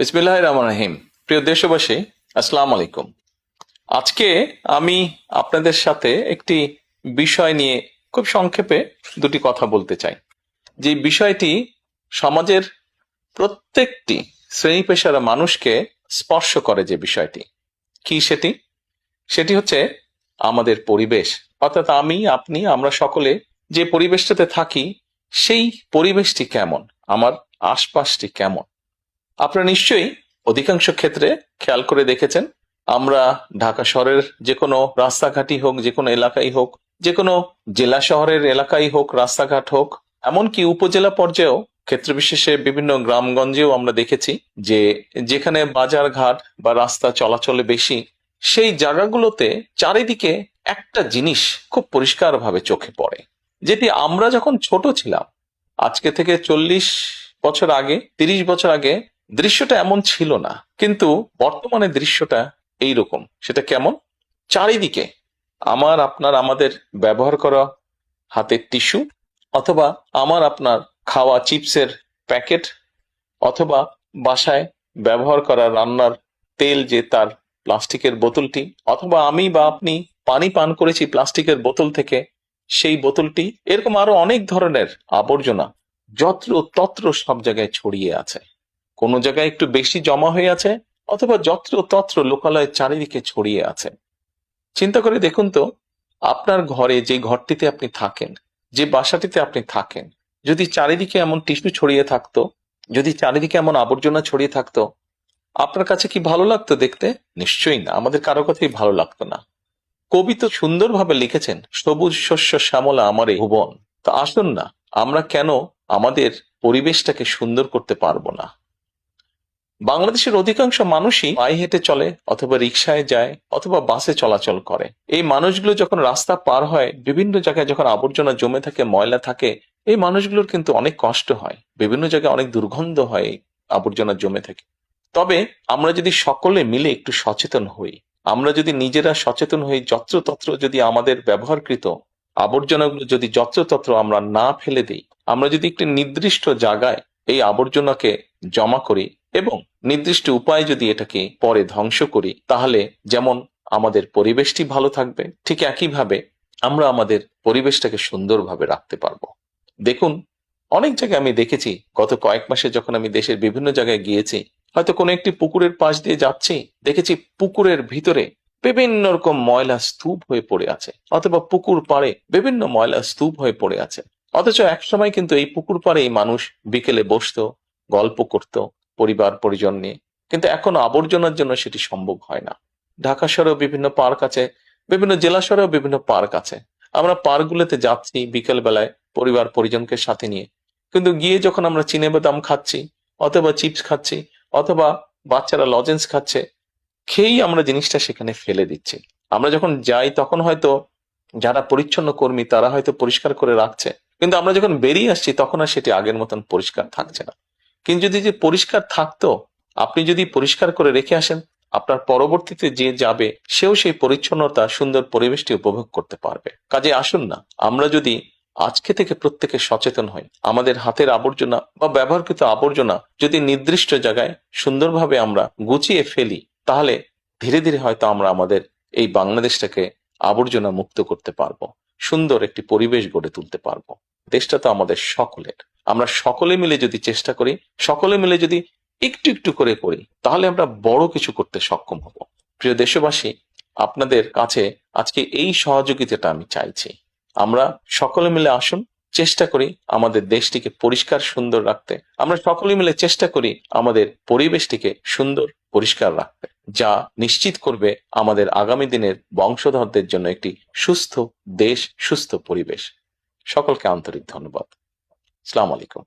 বিসমিল্লাহির রহমানির রহিম। প্রিয় দেশবাসী, আসসালামু আলাইকুম। আজকে আমি আপনাদের সাথে একটি বিষয় নিয়ে খুব সংক্ষেপে দুটি কথা বলতে চাই। যে বিষয়টি সমাজের প্রত্যেকটি শ্রেণী পেশার মানুষকে স্পর্শ করে। যে বিষয়টি কি সেটি হচ্ছে আমাদের পরিবেশ। অর্থাৎ আমি, আপনি, আমরা সকলে যে পরিবেশটাতে থাকি সেই পরিবেশটি কেমন, আমার আশপাশটি কেমন। আপনারা নিশ্চয়ই অধিকাংশ ক্ষেত্রে খেয়াল করে দেখেছেন, আমরা ঢাকা শহরের যে কোনো রাস্তাঘাটই হোক, যে কোনো এলাকাই হোক, যে কোনো জেলা শহরের এলাকাই হোক, রাস্তাঘাট হোক, এমনকি উপজেলা পর্যায়েও ক্ষেত্র বিশেষে বিভিন্ন গ্রামগঞ্জেও আমরা দেখেছি যে যেখানে বাজার ঘাট বা রাস্তা চলাচলে বেশি, সেই জায়গাগুলোতে চারিদিকে একটা জিনিস খুব পরিষ্কারভাবে চোখে পড়ে, যেটি আমরা যখন ছোট ছিলাম, আজকে থেকে 40 বছর আগে, 30 বছর আগে দৃশ্যটা এমন ছিল না, কিন্তু বর্তমানে দৃশ্যটা এইরকম। সেটা কেমন? চারিদিকে আমার আপনার আমাদের ব্যবহার করা হাতের টিস্যু, অথবা আমার আপনার খাওয়া চিপসের প্যাকেট, অথবা বাসায় ব্যবহার করা রান্নার তেল যে তার প্লাস্টিকের বোতলটি, অথবা আমি বা আপনি পানি পান করেছি প্লাস্টিকের বোতল থেকে সেই বোতলটি, এরকম আরো অনেক ধরনের আবর্জনা যত্র তত্র সব জায়গায় ছড়িয়ে আছে। কোনো জায়গায় একটু বেশি জমা হয়ে আছে, অথবা যত্র তত্র লোকালয়ে চারিদিকে ছড়িয়ে আছে। চিন্তা করে দেখুন তো, আপনার ঘরে, যে ঘরটিতে আপনি থাকেন, যে বাসাটিতে আপনি থাকেন, যদি চারিদিকে এমন টিস্যু ছড়িয়ে থাকতো, যদি চারিদিকে এমন আবর্জনা ছড়িয়ে থাকতো, আপনার কাছে কি ভালো লাগতো দেখতে? নিশ্চয়ই না, আমাদের কারো কথাই ভালো লাগতো না। কবি তো সুন্দরভাবে লিখেছেন, সবুজ শস্য শ্যামলা আমারে ভুবন। তা আসুন না, আমরা কেন আমাদের পরিবেশটাকে সুন্দর করতে পারবো না? বাংলাদেশের অধিকাংশ মানুষই পায়ে হেঁটে চলে, অথবা রিকশায় যায়, অথবা বাসে চলাচল করে। এই মানুষগুলো যখন রাস্তা পার হয়, বিভিন্ন জায়গায় যখন আবর্জনা জমে থাকে, ময়লা থাকে, এই মানুষগুলোর কিন্তু অনেক কষ্ট হয়, বিভিন্ন জায়গায় অনেক দুর্গন্ধ হয় আবর্জনা জমে থাকে। তবে আমরা যদি সকলে মিলে একটু সচেতন হই, আমরা যদি নিজেরা সচেতন হই, যত্রতত্র যদি আমাদের ব্যবহারকৃত আবর্জনাগুলো যদি যত্রতত্র আমরা না ফেলে দিই, আমরা যদি একটি নির্দিষ্ট জায়গায় এই আবর্জনাকে জমা করি এবং নির্দিষ্ট উপায়ে যদি এটাকে পরে ধ্বংস করি, তাহলে যেমন আমাদের পরিবেশটি ভালো থাকবে, ঠিক একইভাবে আমরা আমাদের পরিবেশটাকে সুন্দরভাবে রাখতে পারবো। দেখুন, অনেক জায়গায় আমি দেখেছি, গত কয়েক মাসে যখন আমি দেশের বিভিন্ন জায়গায় গিয়েছি, হয়তো কোনো একটি পুকুরের পাশ দিয়ে যাচ্ছি, দেখেছি পুকুরের ভিতরে বিভিন্ন রকম ময়লা স্তূপ হয়ে পড়ে আছে, অথবা পুকুর পাড়ে বিভিন্ন ময়লা স্তূপ হয়ে পড়ে আছে। অথচ একসময় কিন্তু এই পুকুর পাড়েই মানুষ বিকেলে বসতো, গল্প করত পরিবার পরিজন নিয়ে। কিন্তু এখন আবর্জনার জন্য সেটি সম্ভব হয় না। ঢাকা শহরেও বিভিন্ন পার্ক আছে, বিভিন্ন জেলা শহরেও বিভিন্ন পার্ক আছে। আমরা পার্কগুলোতে যাচ্ছি বিকেল বেলায় পরিবার পরিজনকে সাথে নিয়ে, কিন্তু গিয়ে যখন আমরা চিনেবাদাম খাচ্ছি, অথবা চিপস খাচ্ছি, অথবা বাচ্চারা লজেন্স খাচ্ছে, খেয়েই আমরা জিনিসটা সেখানে ফেলে দিচ্ছি। আমরা যখন যাই তখন হয়তো যারা পরিচ্ছন্ন কর্মী তারা হয়তো পরিষ্কার করে রাখছে, কিন্তু আমরা যখন বেরিয়ে আসছি তখন আর সেটি আগের মতন পরিষ্কার থাকছে না। কিন্তু যদি যে পরিষ্কার থাকতো, আপনি যদি পরিষ্কার করে রেখে আসেন, আপনার পরবর্তীতে যে যাবে সেও সেই পরিচ্ছন্নতা, সুন্দর পরিবেশটি উপভোগ করতে পারবে। কাজে আসুন না, আমরা যদি আজকে থেকে প্রত্যেকে সচেতন হই, আমাদের হাতের আবর্জনা বা ব্যবহারকৃত আবর্জনা যদি নির্দিষ্ট জায়গায় সুন্দরভাবে আমরা গুছিয়ে ফেলি, তাহলে ধীরে ধীরে হয়তো আমরা আমাদের এই বাংলাদেশটাকে আবর্জনা মুক্ত করতে পারবো, সুন্দর একটি পরিবেশ গড়ে তুলতে পারবো। দেশটা তো আমাদের সকলের। আমরা সকলে মিলে যদি চেষ্টা করি, সকলে মিলে যদি একটু একটু করে করি, তাহলে আমরা বড় কিছু করতে সক্ষম হব। প্রিয় দেশবাসী, আপনাদের কাছে আজকে এই সহযোগিতাটা আমি চাইছি। আমরা সকলে মিলে আসুন, চেষ্টা করি আমাদের দেশটিকে পরিষ্কার সুন্দর রাখতে। আমরা সকলে মিলে চেষ্টা করি আমাদের পরিবেশটিকে সুন্দর পরিষ্কার রাখতে, যা নিশ্চিত করবে আমাদের আগামী দিনের বংশধরদের জন্য একটি সুস্থ দেশ, সুস্থ পরিবেশ। সকলকে আন্তরিক ধন্যবাদ। আসসালামু আলাইকুম।